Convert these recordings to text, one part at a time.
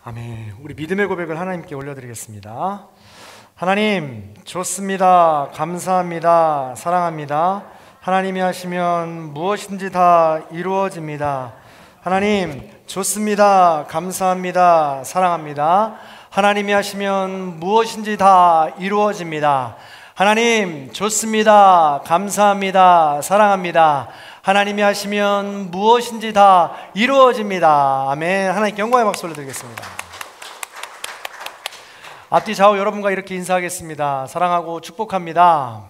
아멘. 우리 믿음의 고백을 하나님께 올려드리겠습니다. 하나님, 좋습니다. 감사합니다. 사랑합니다. 하나님이 하시면 무엇인지 다 이루어집니다. 하나님, 좋습니다. 감사합니다. 사랑합니다. 하나님이 하시면 무엇인지 다 이루어집니다. 하나님, 좋습니다. 감사합니다. 사랑합니다. 하나님이 하시면 무엇인지 다 이루어집니다. 아멘. 하나님께 영광의 박수 올려드리겠습니다. 앞뒤 좌우 여러분과 이렇게 인사하겠습니다. 사랑하고 축복합니다.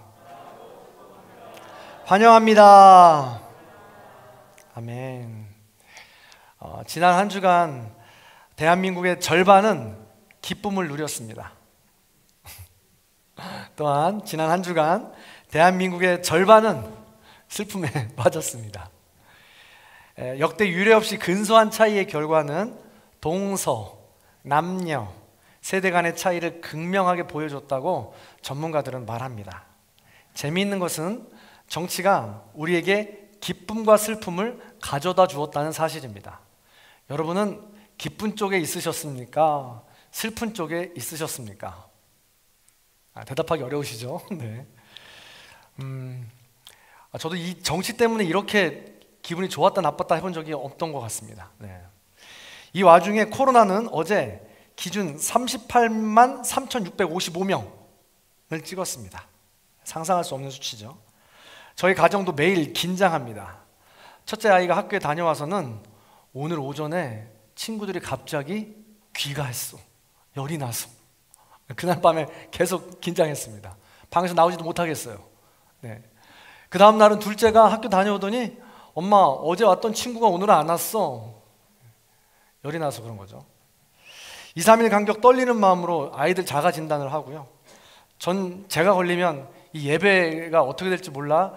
환영합니다. 아멘. 지난 한 주간 대한민국의 절반은 기쁨을 누렸습니다. 또한 지난 한 주간 대한민국의 절반은 슬픔에 빠졌습니다. 역대 유례 없이 근소한 차이의 결과는 동서, 남녀, 세대 간의 차이를 극명하게 보여줬다고 전문가들은 말합니다. 재미있는 것은 정치가 우리에게 기쁨과 슬픔을 가져다 주었다는 사실입니다. 여러분은 기쁜 쪽에 있으셨습니까? 슬픈 쪽에 있으셨습니까? 대답하기 어려우시죠? 네. 저도 이 정치 때문에 이렇게 기분이 좋았다 나빴다 해본 적이 없던 것 같습니다. 네. 이 와중에 코로나는 어제 기준 38만 3,655명을 찍었습니다. 상상할 수 없는 수치죠. 저희 가정도 매일 긴장합니다. 첫째 아이가 학교에 다녀와서는 오늘 오전에 친구들이 갑자기 귀가했어, 열이 나서. 그날 밤에 계속 긴장했습니다. 방에서 나오지도 못하겠어요. 네. 그 다음 날은 둘째가 학교 다녀오더니 엄마, 어제 왔던 친구가 오늘은 안 왔어. 열이 나서 그런 거죠. 2, 3일 간격 떨리는 마음으로 아이들 자가 진단을 하고요. 제가 걸리면 이 예배가 어떻게 될지 몰라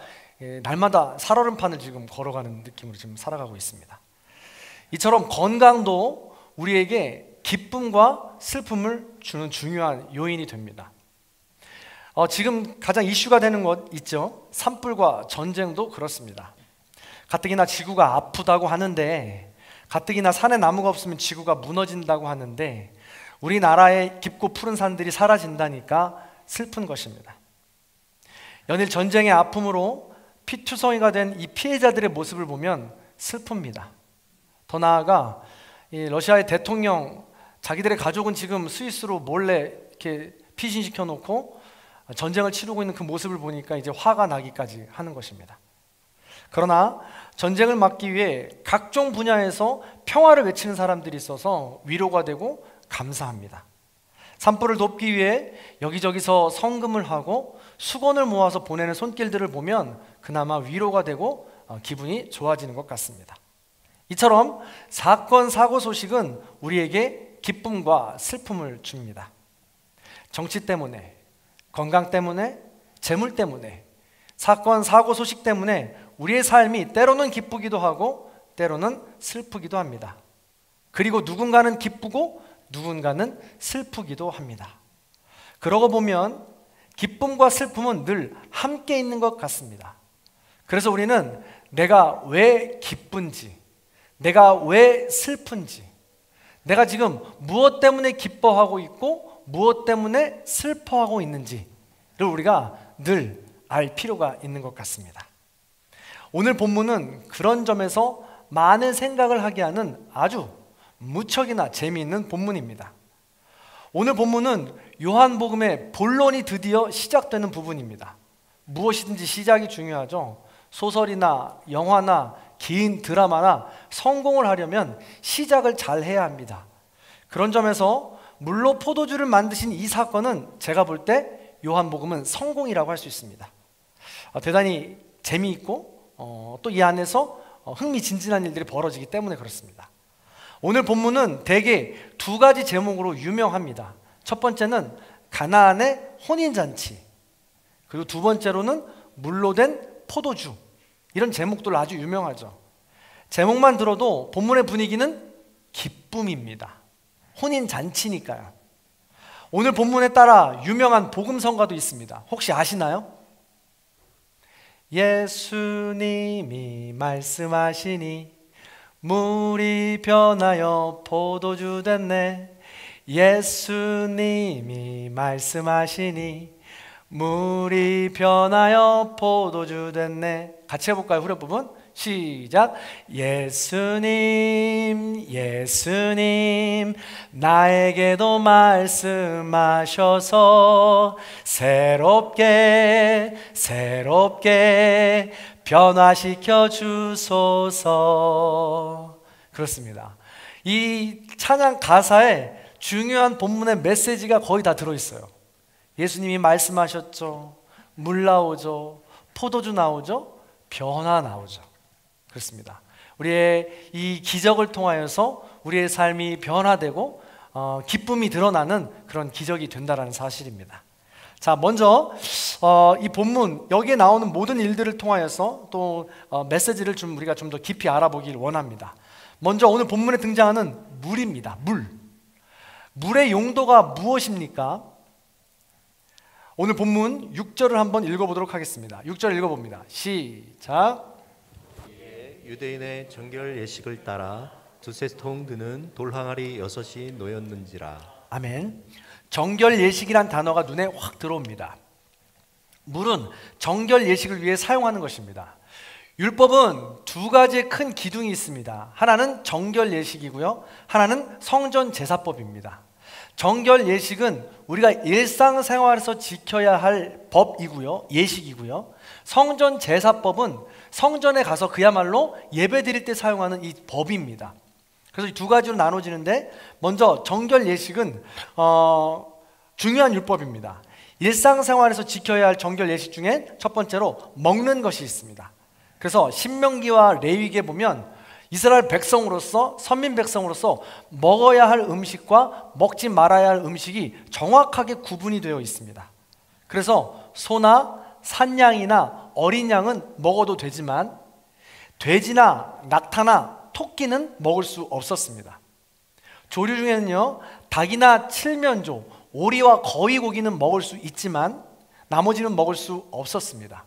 날마다 살얼음판을 지금 걸어가는 느낌으로 지금 살아가고 있습니다. 이처럼 건강도 우리에게 기쁨과 슬픔을 주는 중요한 요인이 됩니다. 지금 가장 이슈가 되는 것 있죠. 산불과 전쟁도 그렇습니다. 가뜩이나 지구가 아프다고 하는데, 가뜩이나 산에 나무가 없으면 지구가 무너진다고 하는데, 우리나라의 깊고 푸른 산들이 사라진다니까 슬픈 것입니다. 연일 전쟁의 아픔으로 피투성이가 된 이 피해자들의 모습을 보면 슬픕니다. 더 나아가 이 러시아의 대통령, 자기들의 가족은 지금 스위스로 몰래 이렇게 피신시켜 놓고 전쟁을 치르고 있는 그 모습을 보니까 이제 화가 나기까지 하는 것입니다. 그러나 전쟁을 막기 위해 각종 분야에서 평화를 외치는 사람들이 있어서 위로가 되고 감사합니다. 산불을 돕기 위해 여기저기서 성금을 하고 수건을 모아서 보내는 손길들을 보면 그나마 위로가 되고 기분이 좋아지는 것 같습니다. 이처럼 사건, 사고 소식은 우리에게 기쁨과 슬픔을 줍니다. 정치 때문에, 건강 때문에, 재물 때문에, 사건, 사고 소식 때문에 우리의 삶이 때로는 기쁘기도 하고 때로는 슬프기도 합니다. 그리고 누군가는 기쁘고 누군가는 슬프기도 합니다. 그러고 보면 기쁨과 슬픔은 늘 함께 있는 것 같습니다. 그래서 우리는 내가 왜 기쁜지, 내가 왜 슬픈지, 내가 지금 무엇 때문에 기뻐하고 있고 무엇 때문에 슬퍼하고 있는지를 우리가 늘 알 필요가 있는 것 같습니다. 오늘 본문은 그런 점에서 많은 생각을 하게 하는 아주 무척이나 재미있는 본문입니다. 오늘 본문은 요한복음의 본론이 드디어 시작되는 부분입니다. 무엇이든지 시작이 중요하죠. 소설이나 영화나 긴 드라마나 성공을 하려면 시작을 잘 해야 합니다. 그런 점에서 물로 포도주를 만드신 이 사건은 제가 볼 때 요한복음은 성공이라고 할 수 있습니다. 대단히 재미있고 또 이 안에서 흥미진진한 일들이 벌어지기 때문에 그렇습니다. 오늘 본문은 대개 두 가지 제목으로 유명합니다. 첫 번째는 가나안의 혼인잔치, 그리고 두 번째로는 물로 된 포도주. 이런 제목들로 아주 유명하죠. 제목만 들어도 본문의 분위기는 기쁨입니다. 혼인잔치니까요. 오늘 본문에 따라 유명한 복음성가도 있습니다. 혹시 아시나요? 예수님이 말씀하시니 물이 변하여 포도주 됐네. 예수님이 말씀하시니 물이 변하여 포도주 됐네. 같이 해볼까요? 후렴 부분 시작. 예수님 예수님 나에게도 말씀하셔서 새롭게 변화시켜 주소서. 그렇습니다. 이 찬양 가사에 중요한 본문의 메시지가 거의 다 들어있어요. 예수님이 말씀하셨죠. 물 나오죠. 포도주 나오죠. 변화 나오죠. 그렇습니다. 우리의 이 기적을 통하여서 우리의 삶이 변화되고 기쁨이 드러나는 그런 기적이 된다는 사실입니다. 자, 먼저 이 본문 여기에 나오는 모든 일들을 통하여서 또 메시지를 우리가 좀 더 깊이 알아보길 원합니다. 먼저 오늘 본문에 등장하는 물입니다. 물의 용도가 무엇입니까? 오늘 본문 6절을 한번 읽어보도록 하겠습니다. 6절 읽어봅니다. 시작. 유대인의 정결 예식을 따라 두세 통 드는 돌 항아리 6이 놓였는지라. 아멘. 정결 예식이란 단어가 눈에 확 들어옵니다. 물은 정결 예식을 위해 사용하는 것입니다. 율법은 두 가지의 큰 기둥이 있습니다. 하나는 정결 예식이고요, 하나는 성전 제사법입니다. 정결 예식은 우리가 일상생활에서 지켜야 할 법이고요, 예식이고요. 성전 제사법은 성전에 가서 그야말로 예배 드릴 때 사용하는 이 법입니다. 그래서 이 두 가지로 나눠지는데, 먼저 정결 예식은 중요한 율법입니다. 일상생활에서 지켜야 할 정결 예식 중에 첫 번째로 먹는 것이 있습니다. 그래서 신명기와 레위기에 보면 이스라엘 백성으로서, 선민 백성으로서 먹어야 할 음식과 먹지 말아야 할 음식이 정확하게 구분이 되어 있습니다. 그래서 소나 산양이나 어린 양은 먹어도 되지만 돼지나 낙타나 토끼는 먹을 수 없었습니다. 조류 중에는요, 닭이나 칠면조, 오리와 거위고기는 먹을 수 있지만 나머지는 먹을 수 없었습니다.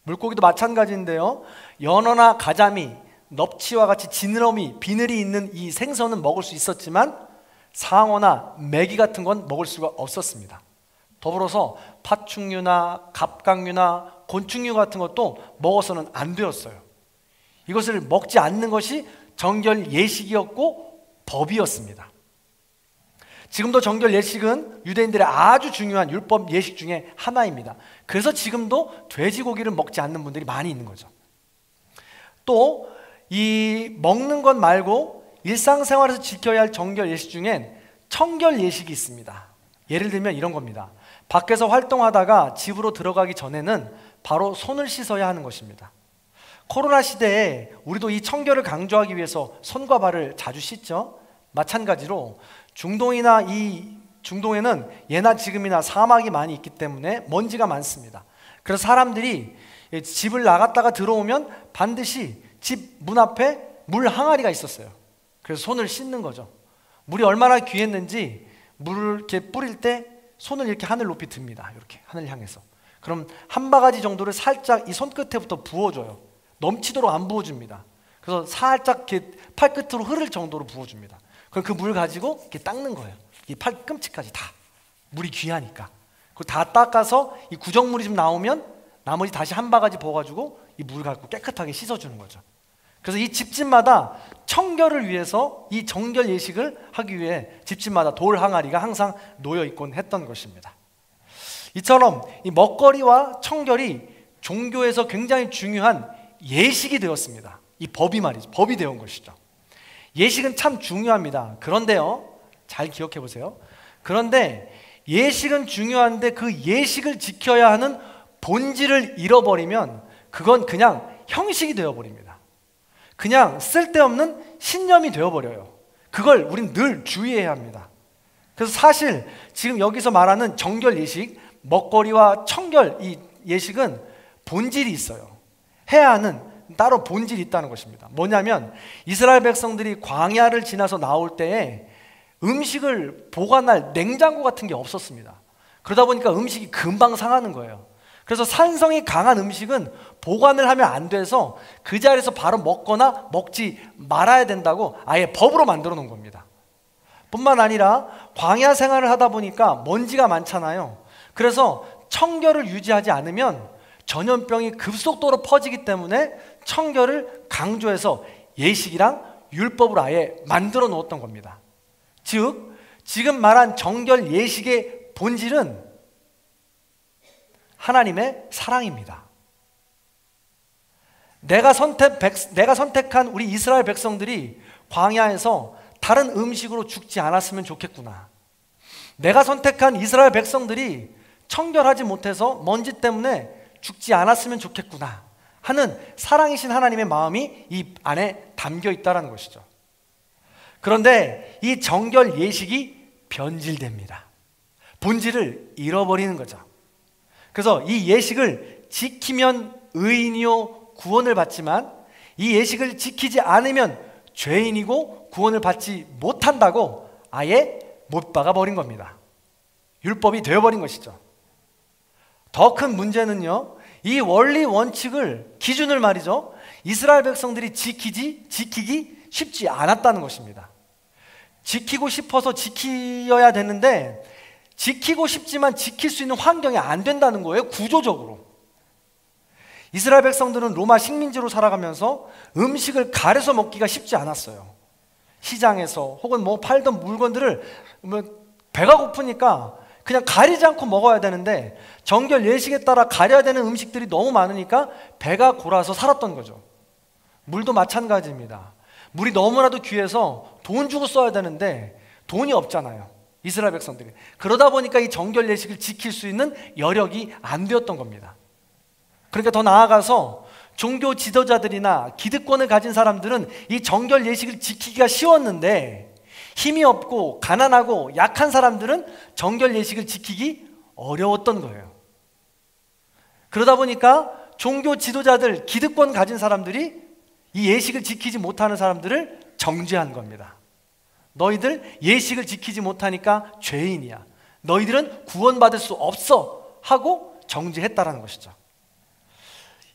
물고기도 마찬가지인데요, 연어나 가자미, 넙치와 같이 지느러미, 비늘이 있는 이 생선은 먹을 수 있었지만 상어나 메기 같은 건 먹을 수가 없었습니다. 더불어서 파충류나 갑각류나 곤충류 같은 것도 먹어서는 안 되었어요. 이것을 먹지 않는 것이 정결 예식이었고 법이었습니다. 지금도 정결 예식은 유대인들의 아주 중요한 율법 예식 중에 하나입니다. 그래서 지금도 돼지고기를 먹지 않는 분들이 많이 있는 거죠. 또 이 먹는 것 말고 일상생활에서 지켜야 할 정결 예식 중엔 청결 예식이 있습니다. 예를 들면 이런 겁니다. 밖에서 활동하다가 집으로 들어가기 전에는 바로 손을 씻어야 하는 것입니다. 코로나 시대에 우리도 이 청결을 강조하기 위해서 손과 발을 자주 씻죠. 마찬가지로 중동에는 예나 지금이나 사막이 많이 있기 때문에 먼지가 많습니다. 그래서 사람들이 집을 나갔다가 들어오면 반드시 집 문 앞에 물 항아리가 있었어요. 그래서 손을 씻는 거죠. 물이 얼마나 귀했는지 물을 이렇게 뿌릴 때 손을 이렇게 하늘 높이 듭니다. 이렇게 하늘 향해서. 그럼 한 바가지 정도를 살짝 이 손끝에부터 부어줘요. 넘치도록 안 부어줍니다. 그래서 살짝 이렇게 팔끝으로 흐를 정도로 부어줍니다. 그럼 그 물 가지고 이렇게 닦는 거예요. 이 팔꿈치까지 다. 물이 귀하니까. 그거 다 닦아서 이 구정물이 좀 나오면 나머지 다시 한 바가지 부어가지고 이 물 갖고 깨끗하게 씻어주는 거죠. 그래서 이 집집마다 청결을 위해서 이 정결 예식을 하기 위해 집집마다 돌 항아리가 항상 놓여 있곤 했던 것입니다. 이처럼 이 먹거리와 청결이 종교에서 굉장히 중요한 예식이 되었습니다. 이 법이 말이죠. 법이 되어 온 것이죠. 예식은 참 중요합니다. 그런데요, 잘 기억해 보세요. 그런데 예식은 중요한데 그 예식을 지켜야 하는 본질을 잃어버리면 그건 그냥 형식이 되어버립니다. 그냥 쓸데없는 신념이 되어버려요. 그걸 우린 늘 주의해야 합니다. 그래서 사실 지금 여기서 말하는 정결 예식, 먹거리와 청결 이 예식은 본질이 있어요. 해야 하는 따로 본질이 있다는 것입니다. 뭐냐면 이스라엘 백성들이 광야를 지나서 나올 때에 음식을 보관할 냉장고 같은 게 없었습니다. 그러다 보니까 음식이 금방 상하는 거예요. 그래서 산성이 강한 음식은 보관을 하면 안 돼서 그 자리에서 바로 먹거나 먹지 말아야 된다고 아예 법으로 만들어 놓은 겁니다. 뿐만 아니라 광야 생활을 하다 보니까 먼지가 많잖아요. 그래서 청결을 유지하지 않으면 전염병이 급속도로 퍼지기 때문에 청결을 강조해서 예식이랑 율법으로 아예 만들어 놓았던 겁니다. 즉 지금 말한 정결 예식의 본질은 하나님의 사랑입니다. 내가 선택한 우리 이스라엘 백성들이 광야에서 다른 음식으로 죽지 않았으면 좋겠구나. 내가 선택한 이스라엘 백성들이 청결하지 못해서 먼지 때문에 죽지 않았으면 좋겠구나 하는 사랑이신 하나님의 마음이 이 안에 담겨 있다는 것이죠. 그런데 이 정결 예식이 변질됩니다. 본질을 잃어버리는 거죠. 그래서 이 예식을 지키면 의인이요 구원을 받지만 이 예식을 지키지 않으면 죄인이고 구원을 받지 못한다고 아예 못 박아 버린 겁니다. 율법이 되어버린 것이죠. 더 큰 문제는요, 이 원리 원칙을 기준을 말이죠, 이스라엘 백성들이 지키기 쉽지 않았다는 것입니다. 지키고 싶어서 지켜야 되는데 지키고 싶지만 지킬 수 있는 환경이 안 된다는 거예요. 구조적으로. 이스라엘 백성들은 로마 식민지로 살아가면서 음식을 가려서 먹기가 쉽지 않았어요. 시장에서 혹은 뭐 팔던 물건들을 배가 고프니까 그냥 가리지 않고 먹어야 되는데 정결 예식에 따라 가려야 되는 음식들이 너무 많으니까 배가 골아서 살았던 거죠. 물도 마찬가지입니다. 물이 너무나도 귀해서 돈 주고 써야 되는데 돈이 없잖아요, 이스라엘 백성들이. 그러다 보니까 이 정결 예식을 지킬 수 있는 여력이 안 되었던 겁니다. 그러니까 더 나아가서 종교 지도자들이나 기득권을 가진 사람들은 이 정결 예식을 지키기가 쉬웠는데 힘이 없고 가난하고 약한 사람들은 정결 예식을 지키기 어려웠던 거예요. 그러다 보니까 종교 지도자들, 기득권 가진 사람들이 이 예식을 지키지 못하는 사람들을 정죄한 겁니다. 너희들 예식을 지키지 못하니까 죄인이야. 너희들은 구원받을 수 없어 하고 정죄했다라는 것이죠.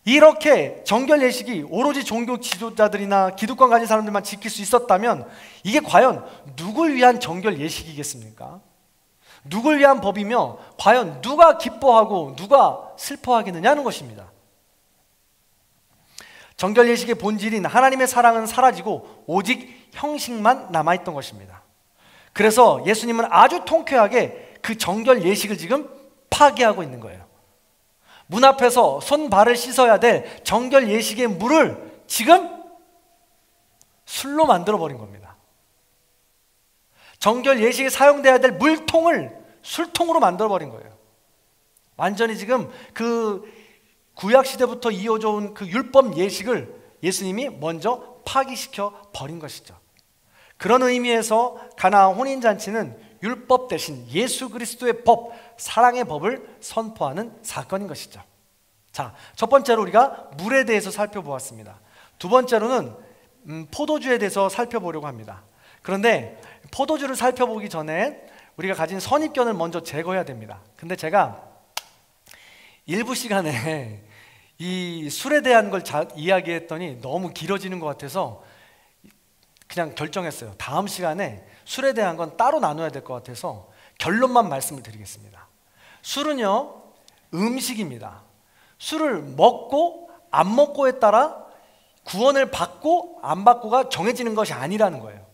이렇게 정결 예식이 오로지 종교 지도자들이나 기득권 가진 사람들만 지킬 수 있었다면 이게 과연 누굴 위한 정결 예식이겠습니까? 누굴 위한 법이며 과연 누가 기뻐하고 누가 슬퍼하겠느냐는 것입니다. 정결 예식의 본질인 하나님의 사랑은 사라지고 오직 형식만 남아있던 것입니다. 그래서 예수님은 아주 통쾌하게 그 정결 예식을 지금 파괴하고 있는 거예요. 문 앞에서 손 발을 씻어야 될 정결 예식의 물을 지금 술로 만들어 버린 겁니다. 정결 예식에 사용돼야 될 물통을 술통으로 만들어 버린 거예요. 완전히 지금 그 구약 시대부터 이어져 온 그 율법 예식을 예수님이 먼저 파기시켜 버린 것이죠. 그런 의미에서 가나안 혼인 잔치는 율법 대신 예수 그리스도의 법, 사랑의 법을 선포하는 사건인 것이죠. 자, 첫 번째로 우리가 물에 대해서 살펴보았습니다. 두 번째로는 포도주에 대해서 살펴보려고 합니다. 그런데 포도주를 살펴보기 전에 우리가 가진 선입견을 먼저 제거해야 됩니다. 근데 제가 일부 시간에 이 술에 대한 걸 이야기했더니 너무 길어지는 것 같아서 그냥 결정했어요. 다음 시간에 술에 대한 건 따로 나눠야 될 것 같아서 결론만 말씀을 드리겠습니다. 술은요, 음식입니다. 술을 먹고 안 먹고에 따라 구원을 받고 안 받고가 정해지는 것이 아니라는 거예요.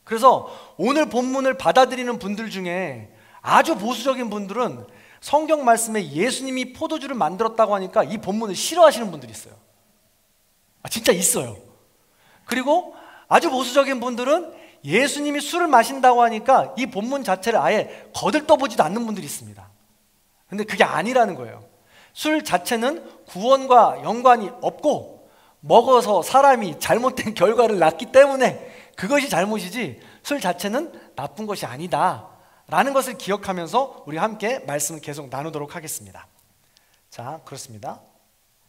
그래서 오늘 본문을 받아들이는 분들 중에 아주 보수적인 분들은 성경 말씀에 예수님이 포도주를 만들었다고 하니까 이 본문을 싫어하시는 분들이 있어요. 진짜 있어요. 그리고 아주 보수적인 분들은 예수님이 술을 마신다고 하니까 이 본문 자체를 아예 거들떠보지도 않는 분들이 있습니다. 근데 그게 아니라는 거예요. 술 자체는 구원과 연관이 없고 먹어서 사람이 잘못된 결과를 낳기 때문에 그것이 잘못이지 술 자체는 나쁜 것이 아니다 라는 것을 기억하면서 우리 함께 말씀을 계속 나누도록 하겠습니다. 자, 그렇습니다.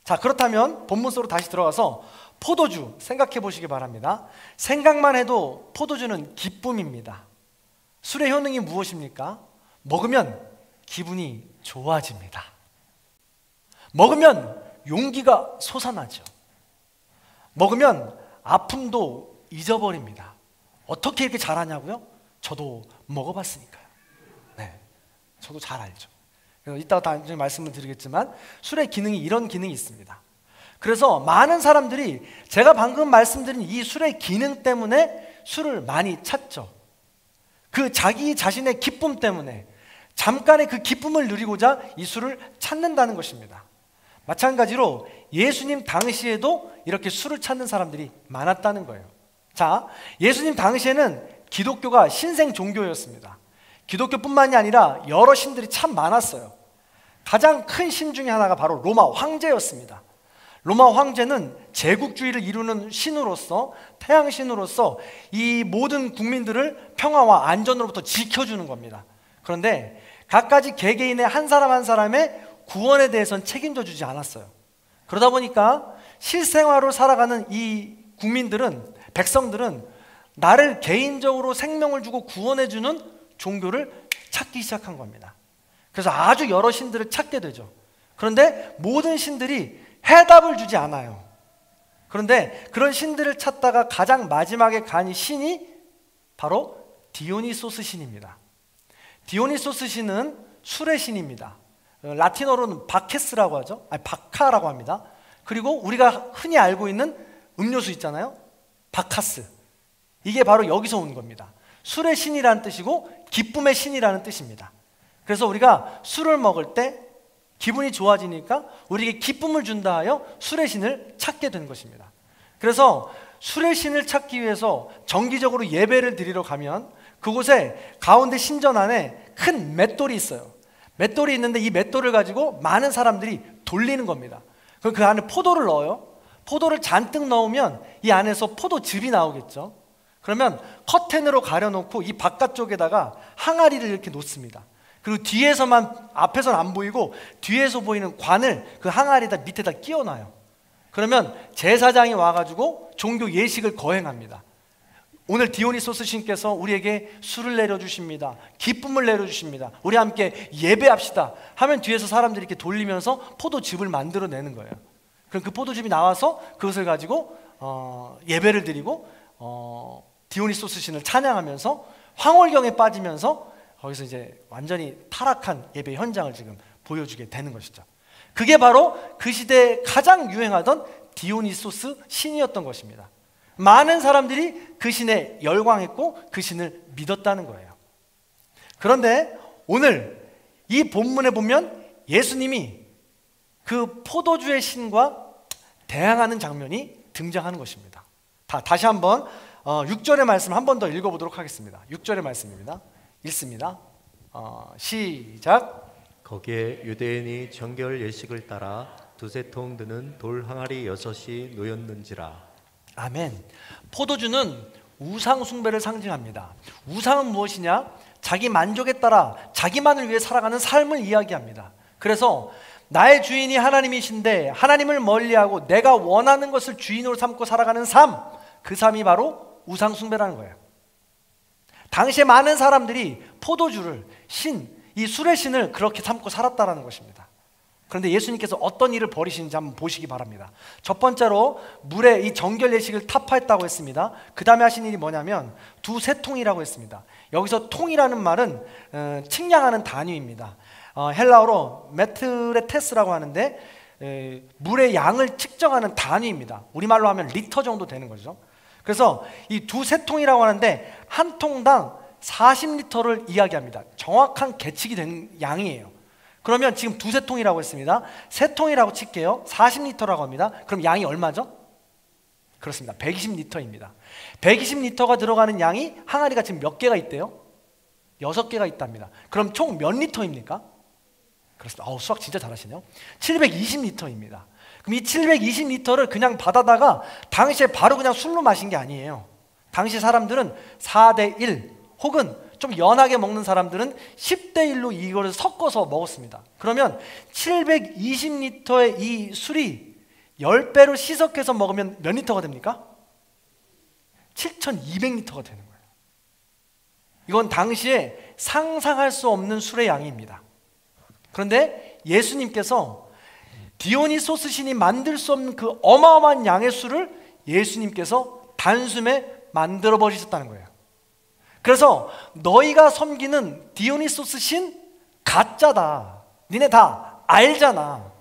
자, 그렇다면 본문 속으로 다시 들어가서 포도주 생각해 보시기 바랍니다. 생각만 해도 포도주는 기쁨입니다. 술의 효능이 무엇입니까? 먹으면 기분이 좋아집니다. 먹으면 용기가 솟아나죠. 먹으면 아픔도 잊어버립니다. 어떻게 이렇게 잘하냐고요? 저도 먹어봤으니까요. 네, 저도 잘 알죠. 그래서 이따가 나중에 말씀을 드리겠지만 술의 기능이 이런 기능이 있습니다. 그래서 많은 사람들이 제가 방금 말씀드린 이 술의 기능 때문에 술을 많이 찾죠. 그 자기 자신의 기쁨 때문에 잠깐의 그 기쁨을 누리고자 이 술을 찾는다는 것입니다. 마찬가지로 예수님 당시에도 이렇게 술을 찾는 사람들이 많았다는 거예요. 자, 예수님 당시에는 기독교가 신생 종교였습니다. 기독교뿐만이 아니라 여러 신들이 참 많았어요. 가장 큰 신 중에 하나가 바로 로마 황제였습니다. 로마 황제는 제국주의를 이루는 신으로서, 태양신으로서 이 모든 국민들을 평화와 안전으로부터 지켜주는 겁니다. 그런데 각가지 개개인의 한 사람 한 사람의 구원에 대해서는 책임져 주지 않았어요. 그러다 보니까 실생활로 살아가는 이 국민들은, 백성들은 나를 개인적으로 생명을 주고 구원해 주는 종교를 찾기 시작한 겁니다. 그래서 아주 여러 신들을 찾게 되죠. 그런데 모든 신들이 해답을 주지 않아요. 그런데 그런 신들을 찾다가 가장 마지막에 간 신이 바로 디오니소스 신입니다. 디오니소스 신은 술의 신입니다. 라틴어로는 바케스라고 하죠. 아니, 바카라고 합니다. 그리고 우리가 흔히 알고 있는 음료수 있잖아요. 바카스. 이게 바로 여기서 온 겁니다. 술의 신이라는 뜻이고 기쁨의 신이라는 뜻입니다. 그래서 우리가 술을 먹을 때 기분이 좋아지니까 우리에게 기쁨을 준다 하여 술의 신을 찾게 된 것입니다. 그래서 술의 신을 찾기 위해서 정기적으로 예배를 드리러 가면 그곳에 가운데 신전 안에 큰 맷돌이 있어요. 맷돌이 있는데 이 맷돌을 가지고 많은 사람들이 돌리는 겁니다. 그럼 그 안에 포도를 넣어요. 포도를 잔뜩 넣으면 이 안에서 포도즙이 나오겠죠. 그러면 커튼으로 가려놓고 이 바깥쪽에다가 항아리를 이렇게 놓습니다. 그리고 뒤에서만, 앞에서는 안 보이고 뒤에서 보이는 관을 그 항아리에다 밑에다 끼워놔요. 그러면 제사장이 와가지고 종교 예식을 거행합니다. 오늘 디오니소스 신께서 우리에게 술을 내려주십니다. 기쁨을 내려주십니다. 우리 함께 예배합시다 하면 뒤에서 사람들이 이렇게 돌리면서 포도즙을 만들어내는 거예요. 그럼 그 포도즙이 나와서 그것을 가지고 예배를 드리고 디오니소스 신을 찬양하면서 황홀경에 빠지면서 거기서 이제 완전히 타락한 예배 현장을 지금 보여주게 되는 것이죠. 그게 바로 그 시대에 가장 유행하던 디오니소스 신이었던 것입니다. 많은 사람들이 그 신에 열광했고 그 신을 믿었다는 거예요. 그런데 오늘 이 본문에 보면 예수님이 그 포도주의 신과 대항하는 장면이 등장하는 것입니다. 다시 한번 6절의 말씀 한 번 더 읽어보도록 하겠습니다. 6절의 말씀입니다. 읽습니다. 시작. 거기에 유대인이 정결 예식을 따라 두세 통 드는 돌 항아리 6이 놓였는지라. 아멘. 포도주는 우상 숭배를 상징합니다. 우상은 무엇이냐? 자기 만족에 따라 자기만을 위해 살아가는 삶을 이야기합니다. 그래서 나의 주인이 하나님이신데 하나님을 멀리하고 내가 원하는 것을 주인으로 삼고 살아가는 삶, 그 삶이 바로 우상 숭배라는 거예요. 당시에 많은 사람들이 포도주를 이 술의 신을 그렇게 삼고 살았다라는 것입니다. 그런데 예수님께서 어떤 일을 벌이시는지 한번 보시기 바랍니다. 첫 번째로 물에 이 정결 예식을 타파했다고 했습니다. 그 다음에 하신 일이 뭐냐면 두세 통이라고 했습니다. 여기서 통이라는 말은 측량하는 단위입니다. 헬라어로 메트레테스라고 하는데 물의 양을 측정하는 단위입니다. 우리말로 하면 리터 정도 되는 거죠. 그래서 이 두세 통이라고 하는데 한 통당 40리터를 이야기합니다. 정확한 계측이 된 양이에요. 그러면 지금 두세 통이라고 했습니다. 세 통이라고 칠게요. 40리터라고 합니다. 그럼 양이 얼마죠? 그렇습니다. 120리터입니다. 120리터가 들어가는 양이 항아리가 지금 몇 개가 있대요? 6개가 있답니다. 그럼 총 몇 리터입니까? 그렇습니다. 수학 진짜 잘하시네요. 720리터입니다. 그럼 이 720리터를 그냥 받아다가 당시에 바로 그냥 술로 마신 게 아니에요. 당시 사람들은 4대1 혹은 좀 연하게 먹는 사람들은 10대1로 이거를 섞어서 먹었습니다. 그러면 720리터의 이 술이 10배로 시석해서 먹으면 몇 리터가 됩니까? 7200리터가 되는 거예요. 이건 당시에 상상할 수 없는 술의 양입니다. 그런데 예수님께서 디오니소스 신이 만들 수 없는 그 어마어마한 양의 술을 예수님께서 단숨에 만들어 버리셨다는 거예요. 그래서 너희가 섬기는 디오니소스 신 가짜다. 니네 다 알잖아.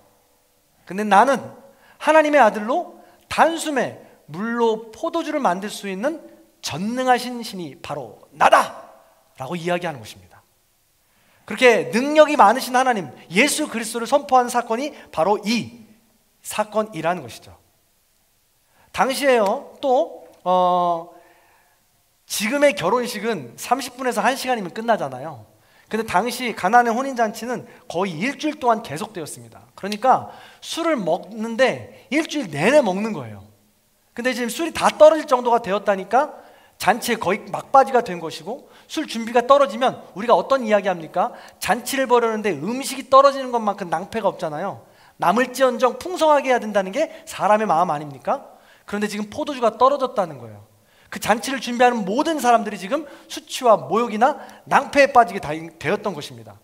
근데 나는 하나님의 아들로 단숨에 물로 포도주를 만들 수 있는 전능하신 신이 바로 나다! 라고 이야기하는 것입니다. 그렇게 능력이 많으신 하나님 예수 그리스도를 선포한 사건이 바로 이 사건이라는 것이죠. 당시에요, 또 지금의 결혼식은 30분에서 1시간이면 끝나잖아요. 근데 당시 가나안의 혼인잔치는 거의 일주일 동안 계속되었습니다. 그러니까 술을 먹는데 일주일 내내 먹는 거예요. 근데 지금 술이 다 떨어질 정도가 되었다니까 잔치에 거의 막바지가 된 것이고, 술 준비가 떨어지면 우리가 어떤 이야기 합니까? 잔치를 벌였는데 음식이 떨어지는 것만큼 낭패가 없잖아요. 남을지언정 풍성하게 해야 된다는 게 사람의 마음 아닙니까? 그런데 지금 포도주가 떨어졌다는 거예요. 그 잔치를 준비하는 모든 사람들이 지금 수치와 모욕이나 낭패에 빠지게 되었던 것입니다.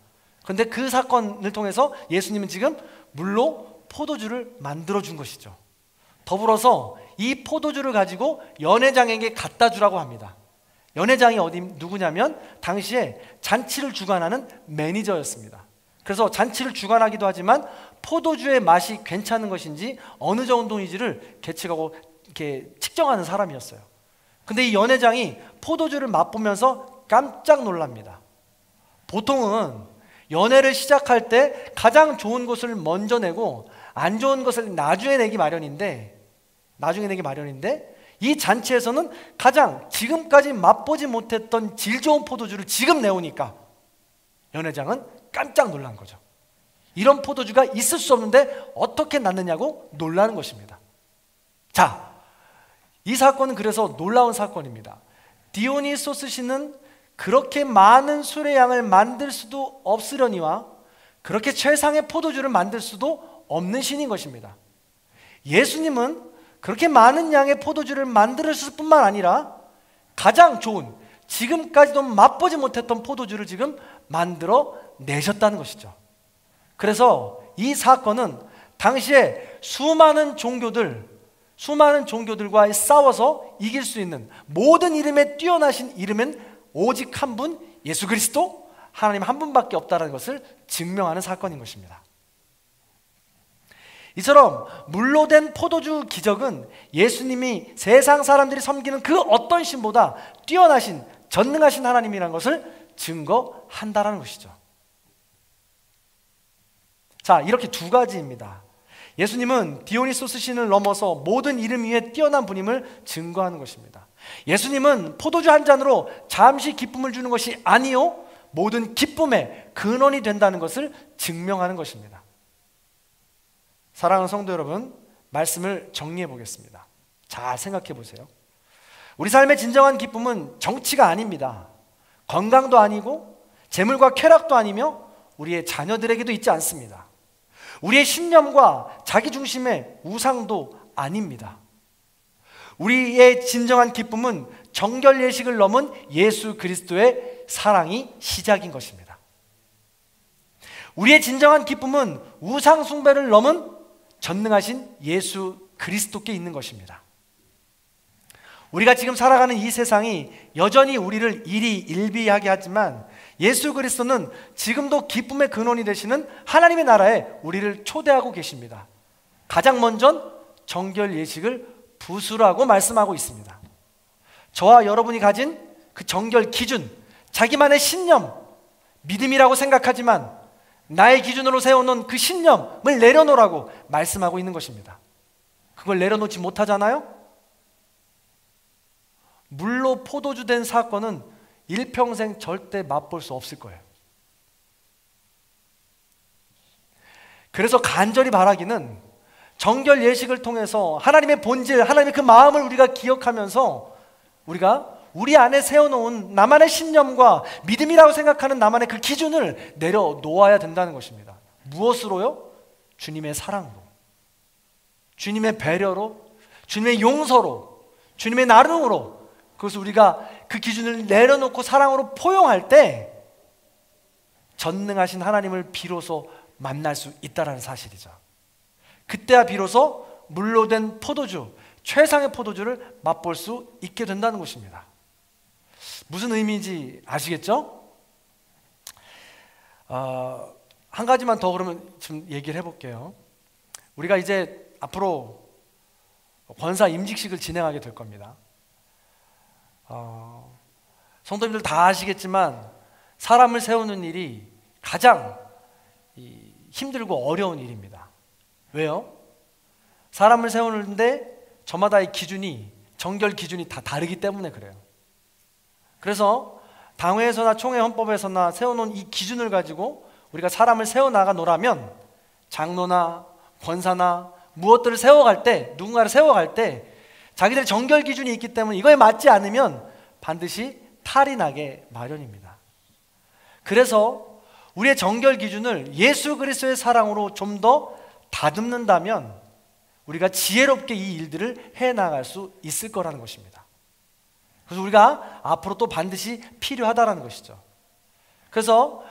그런데 그 사건을 통해서 예수님은 지금 물로 포도주를 만들어 준 것이죠. 더불어서 이 포도주를 가지고 연회장에게 갖다 주라고 합니다. 연회장이 누구냐면 당시에 잔치를 주관하는 매니저였습니다. 그래서 잔치를 주관하기도 하지만 포도주의 맛이 괜찮은 것인지 어느 정도인지를 계측하고 이렇게 측정하는 사람이었어요. 근데 이 연회장이 포도주를 맛보면서 깜짝 놀랍니다. 보통은 연회를 시작할 때 가장 좋은 것을 먼저 내고 안 좋은 것을 나중에 내기 마련인데 이 잔치에서는 가장 지금까지 맛보지 못했던 질 좋은 포도주를 지금 내오니까 연회장은 깜짝 놀란 거죠. 이런 포도주가 있을 수 없는데 어떻게 났느냐고 놀라는 것입니다. 자, 이 사건은 그래서 놀라운 사건입니다. 디오니소스 신은 그렇게 많은 술의 양을 만들 수도 없으려니와 그렇게 최상의 포도주를 만들 수도 없는 신인 것입니다. 예수님은 그렇게 많은 양의 포도주를 만들었을 뿐만 아니라 가장 좋은, 지금까지도 맛보지 못했던 포도주를 지금 만들어 내셨다는 것이죠. 그래서 이 사건은 당시에 수많은 종교들과 싸워서 이길 수 있는 모든 이름에 뛰어나신 이름은 오직 한 분, 예수 그리스도, 하나님 한 분밖에 없다는 것을 증명하는 사건인 것입니다. 이처럼 물로 된 포도주 기적은 예수님이 세상 사람들이 섬기는 그 어떤 신보다 뛰어나신, 전능하신 하나님이라는 것을 증거한다는 것이죠. 자, 이렇게 두 가지입니다. 예수님은 디오니소스 신을 넘어서 모든 이름 위에 뛰어난 분임을 증거하는 것입니다. 예수님은 포도주 한 잔으로 잠시 기쁨을 주는 것이 아니요, 모든 기쁨의 근원이 된다는 것을 증명하는 것입니다. 사랑하는 성도 여러분, 말씀을 정리해 보겠습니다. 잘 생각해 보세요. 우리 삶의 진정한 기쁨은 정치가 아닙니다. 건강도 아니고 재물과 쾌락도 아니며 우리의 자녀들에게도 있지 않습니다. 우리의 신념과 자기중심의 우상도 아닙니다. 우리의 진정한 기쁨은 정결 예식을 넘은 예수 그리스도의 사랑이 시작인 것입니다. 우리의 진정한 기쁨은 우상 숭배를 넘은 전능하신 예수 그리스도께 있는 것입니다. 우리가 지금 살아가는 이 세상이 여전히 우리를 일희일비하게 하지만 예수 그리스도는 지금도 기쁨의 근원이 되시는 하나님의 나라에 우리를 초대하고 계십니다. 가장 먼저 정결 예식을 부수라고 말씀하고 있습니다. 저와 여러분이 가진 그 정결 기준, 자기만의 신념, 믿음이라고 생각하지만 나의 기준으로 세워놓은 그 신념을 내려놓으라고 말씀하고 있는 것입니다. 그걸 내려놓지 못하잖아요? 물로 포도주 된 사건은 일평생 절대 맛볼 수 없을 거예요. 그래서 간절히 바라기는 정결 예식을 통해서 하나님의 본질, 하나님의 그 마음을 우리가 기억하면서 우리가 우리 안에 세워놓은 나만의 신념과 믿음이라고 생각하는 나만의 그 기준을 내려놓아야 된다는 것입니다. 무엇으로요? 주님의 사랑으로, 주님의 배려로, 주님의 용서로, 주님의 나눔으로. 그래서 우리가 그 기준을 내려놓고 사랑으로 포용할 때 전능하신 하나님을 비로소 만날 수 있다는 사실이죠. 그때야 비로소 물로 된 포도주, 최상의 포도주를 맛볼 수 있게 된다는 것입니다. 무슨 의미인지 아시겠죠? 한 가지만 더 그러면 좀 얘기를 해볼게요. 우리가 이제 앞으로 권사 임직식을 진행하게 될 겁니다. 성도님들 다 아시겠지만 사람을 세우는 일이 가장 힘들고 어려운 일입니다. 왜요? 사람을 세우는데 저마다의 기준이, 정결 기준이 다 다르기 때문에 그래요. 그래서 당회에서나 총회 헌법에서나 세워놓은 이 기준을 가지고 우리가 사람을 세워나가노라면 장로나 권사나 무엇들을 세워갈 때, 누군가를 세워갈 때 자기들의 정결 기준이 있기 때문에 이거에 맞지 않으면 반드시 탈이 나게 마련입니다. 그래서 우리의 정결 기준을 예수 그리스도의 사랑으로 좀 더 다듬는다면 우리가 지혜롭게 이 일들을 해나갈 수 있을 거라는 것입니다. 그래서 우리가 앞으로 또 반드시 필요하다는 것이죠. 그래서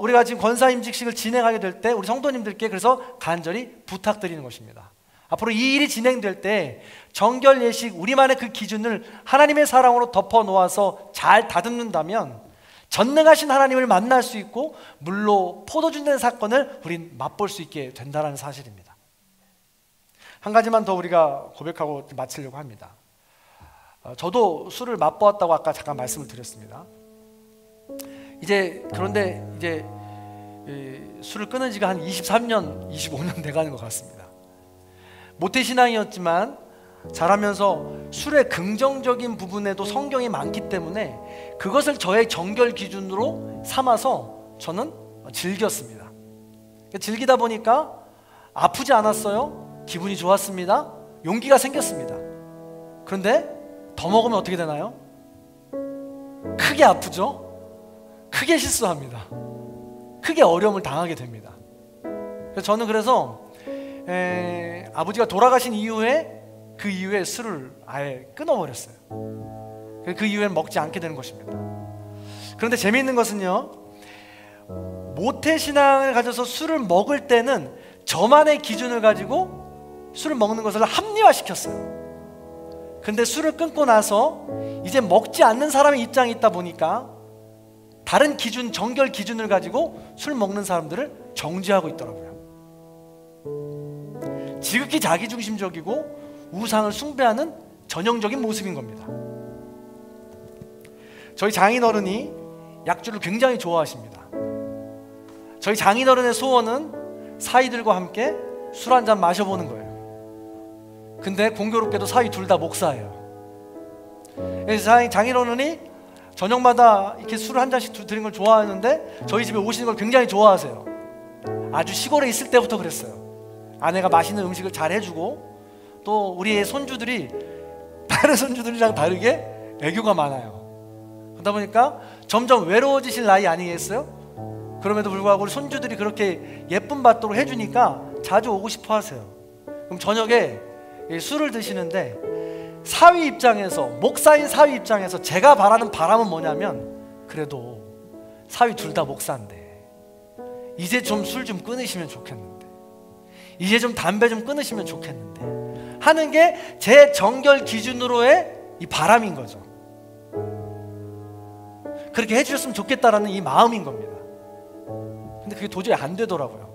우리가 지금 권사 임직식을 진행하게 될 때 우리 성도님들께 그래서 간절히 부탁드리는 것입니다. 앞으로 이 일이 진행될 때 정결 예식, 우리만의 그 기준을 하나님의 사랑으로 덮어 놓아서 잘 다듬는다면 전능하신 하나님을 만날 수 있고 물로 포도주 낸 사건을 우린 맛볼 수 있게 된다는 사실입니다. 한 가지만 더 우리가 고백하고 마치려고 합니다. 저도 술을 맛보았다고 아까 잠깐 말씀을 드렸습니다. 그런데 이제 술을 끊은 지가 한 23년, 25년 돼가는 것 같습니다. 모태신앙이었지만 자라면서 술의 긍정적인 부분에도 성경이 많기 때문에 그것을 저의 정결 기준으로 삼아서 저는 즐겼습니다. 즐기다 보니까 아프지 않았어요. 기분이 좋았습니다. 용기가 생겼습니다. 그런데 더 먹으면 어떻게 되나요? 크게 아프죠? 크게 실수합니다. 크게 어려움을 당하게 됩니다. 저는 그래서 아버지가 돌아가신 이후에 그 이후에 술을 아예 끊어버렸어요. 그 이후에는 먹지 않게 되는 것입니다. 그런데 재미있는 것은요, 모태신앙을 가져서 술을 먹을 때는 저만의 기준을 가지고 술을 먹는 것을 합리화시켰어요. 근데 술을 끊고 나서 이제 먹지 않는 사람의 입장이 있다 보니까 다른 기준, 정결 기준을 가지고 술 먹는 사람들을 정죄하고 있더라고요. 지극히 자기중심적이고 우상을 숭배하는 전형적인 모습인 겁니다. 저희 장인어른이 약주를 굉장히 좋아하십니다. 저희 장인어른의 소원은 사위들과 함께 술 한잔 마셔보는 거예요. 근데 공교롭게도 사위 둘 다 목사예요. 그래서 장인어른이 저녁마다 이렇게 술을 한 잔씩 드리는 걸 좋아하는데 저희 집에 오시는 걸 굉장히 좋아하세요. 아주 시골에 있을 때부터 그랬어요. 아내가 맛있는 음식을 잘 해주고 또 우리의 손주들이 다른 손주들이랑 다르게 애교가 많아요. 그러다 보니까 점점 외로워지실 나이 아니겠어요? 그럼에도 불구하고 우리 손주들이 그렇게 예쁨 받도록 해주니까 자주 오고 싶어 하세요. 그럼 저녁에 술을 드시는데 사위 입장에서, 목사인 사위 입장에서 제가 바라는 바람은 뭐냐면, 그래도 사위 둘 다 목사인데 이제 좀 술 좀 끊으시면 좋겠는데, 이제 좀 담배 좀 끊으시면 좋겠는데 하는 게 제 정결 기준으로의 이 바람인 거죠. 그렇게 해주셨으면 좋겠다라는 이 마음인 겁니다. 근데 그게 도저히 안 되더라고요.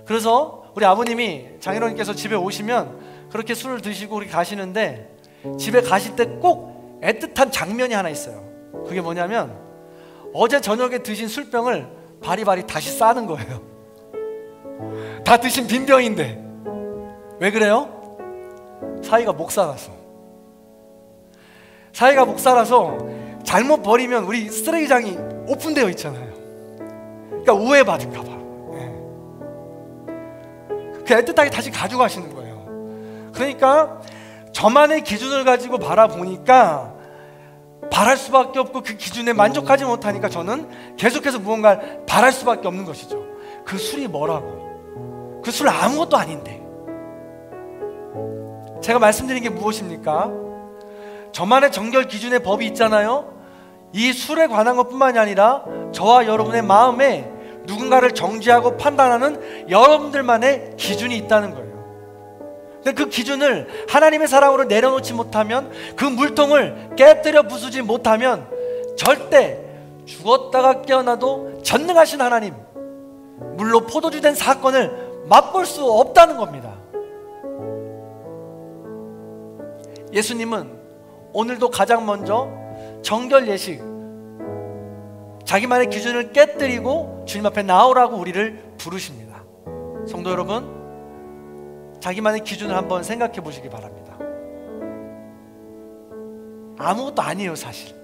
그래서 우리 아버님이, 장인어른께서 집에 오시면 그렇게 술을 드시고 그렇게 가시는데 집에 가실 때 꼭 애틋한 장면이 하나 있어요. 그게 뭐냐면 어제 저녁에 드신 술병을 바리바리 다시 싸는 거예요. 다 드신 빈병인데. 왜 그래요? 사위가 목사라서. 사위가 목사라서 잘못 버리면 우리 쓰레기장이 오픈되어 있잖아요. 그러니까 오해받을까 봐. 그 애틋하게 다시 가져가시는 거예요. 그러니까 저만의 기준을 가지고 바라보니까 바랄 수밖에 없고 그 기준에 만족하지 못하니까 저는 계속해서 무언가를 바랄 수밖에 없는 것이죠. 그 술이 뭐라고? 그 술 아무것도 아닌데. 제가 말씀드린 게 무엇입니까? 저만의 정결 기준의 법이 있잖아요. 이 술에 관한 것뿐만이 아니라 저와 여러분의 마음에 누군가를 정죄하고 판단하는 여러분들만의 기준이 있다는 거예요. 근데 그 기준을 하나님의 사랑으로 내려놓지 못하면, 그 물통을 깨뜨려 부수지 못하면 절대 죽었다가 깨어나도 전능하신 하나님, 물로 포도주 된 사건을 맛볼 수 없다는 겁니다. 예수님은 오늘도 가장 먼저 정결 예식, 자기만의 기준을 깨뜨리고 주님 앞에 나오라고 우리를 부르십니다. 성도 여러분, 자기만의 기준을 한번 생각해 보시기 바랍니다. 아무것도 아니에요, 사실.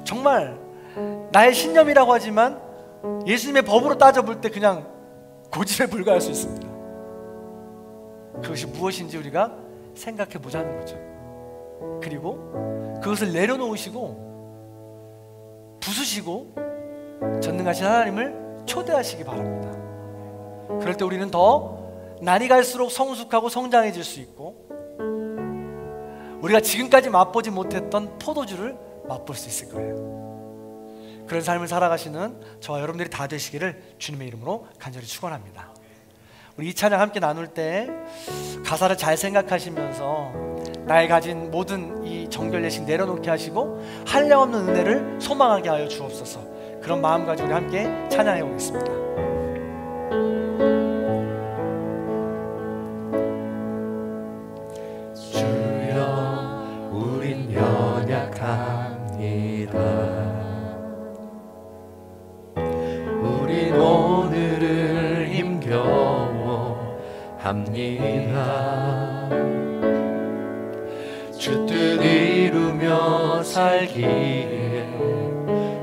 정말 나의 신념이라고 하지만 예수님의 법으로 따져볼 때 그냥 고집에 불과할 수 있습니다. 그것이 무엇인지 우리가 생각해 보자는 거죠. 그리고 그것을 내려놓으시고 부수시고 전능하신 하나님을 초대하시기 바랍니다. 그럴 때 우리는 더 날이 갈수록 성숙하고 성장해질 수 있고, 우리가 지금까지 맛보지 못했던 포도주를 맛볼 수 있을 거예요. 그런 삶을 살아가시는 저와 여러분들이 다 되시기를 주님의 이름으로 간절히 축원합니다. 우리 이 찬양 함께 나눌 때 가사를 잘 생각하시면서 나의 가진 모든 이 정결 예식 내려놓게 하시고 한량없는 은혜를 소망하게 하여 주옵소서. 그런 마음 가지고 우리 함께 찬양해 보겠습니다. 주여, 우린 연약합니다. 우린 오늘을 힘겨워합니다. 주 뜻 이루며 살기에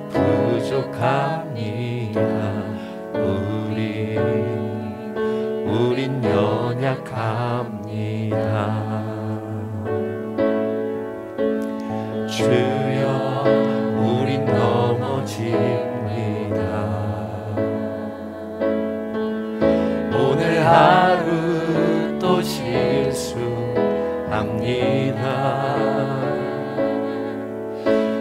부족합니다. 우린 연약합니다. 주여, 우린 넘어집니다. 오늘 하루 또 실수합니다.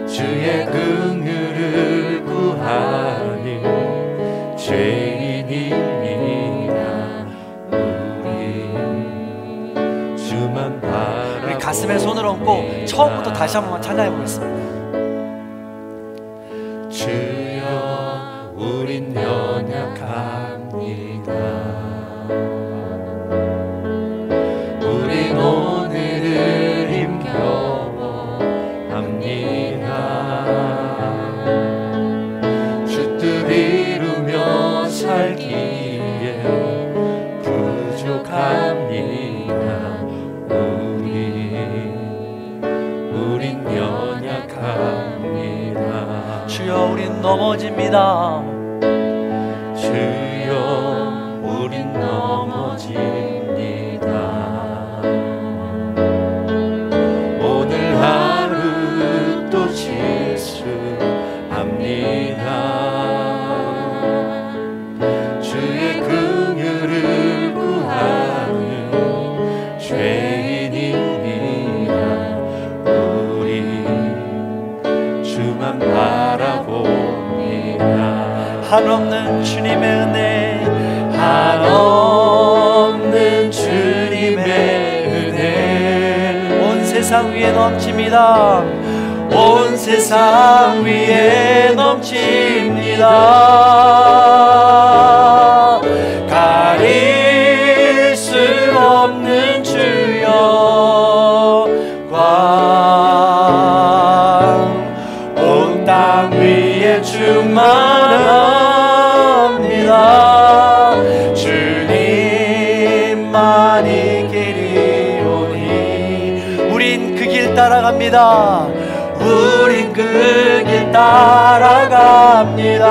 주의 긍휼을 구하는 죄인입니다. 우리 주만 바라보니. 우리 가슴에 손을 얹고 처음부터 다시 한번 찬양해 보겠습니다. 주여, 우린 연약합니다. 우린 오늘을 힘겨워합니다. 주 뜻 이루며 살기에 부족합니다. 우린 연약합니다. 주여, 우린 넘어집니다. 주여, 우린 넘어집니다. 오늘 하루 또 실수합니다. 주의 긍휼을 구하는 죄인입니다. 우리 주만 바라봅니다. 한없는 주님의 은혜, 한없는 주님의 은혜, 온 세상 위에 넘칩니다. 온 세상 위에 넘칩니다. 가릴 수 없는 주여 광, 온 땅 위에 충만합니다. 주님만이 길이오니 우린 그 길 따라갑니다. 우린 그 길 따라갑니다.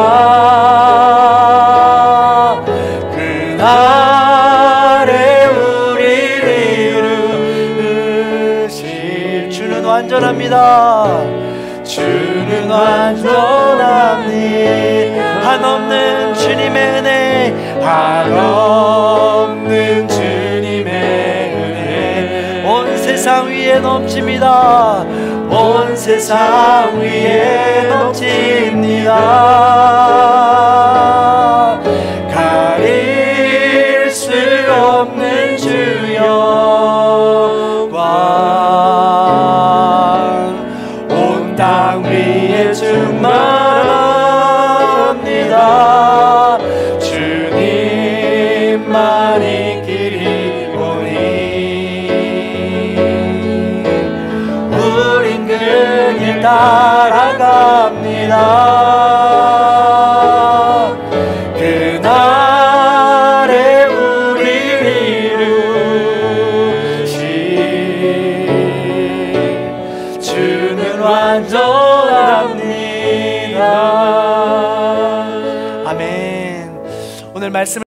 그날에 우리를 이루실 주는 완전합니다. 주는 완전합니다. 한없는 주님의 은혜, 한없는 주님의 은혜, 온 세상 위에 넘칩니다. 온 세상 위에 넘칩니다. 충만합니다. 주님만이 길이 오니 우린 그 길 따라갑니다. 그날에 우리를 이루신 주는 완전합니다. 아멘. 오늘 말씀을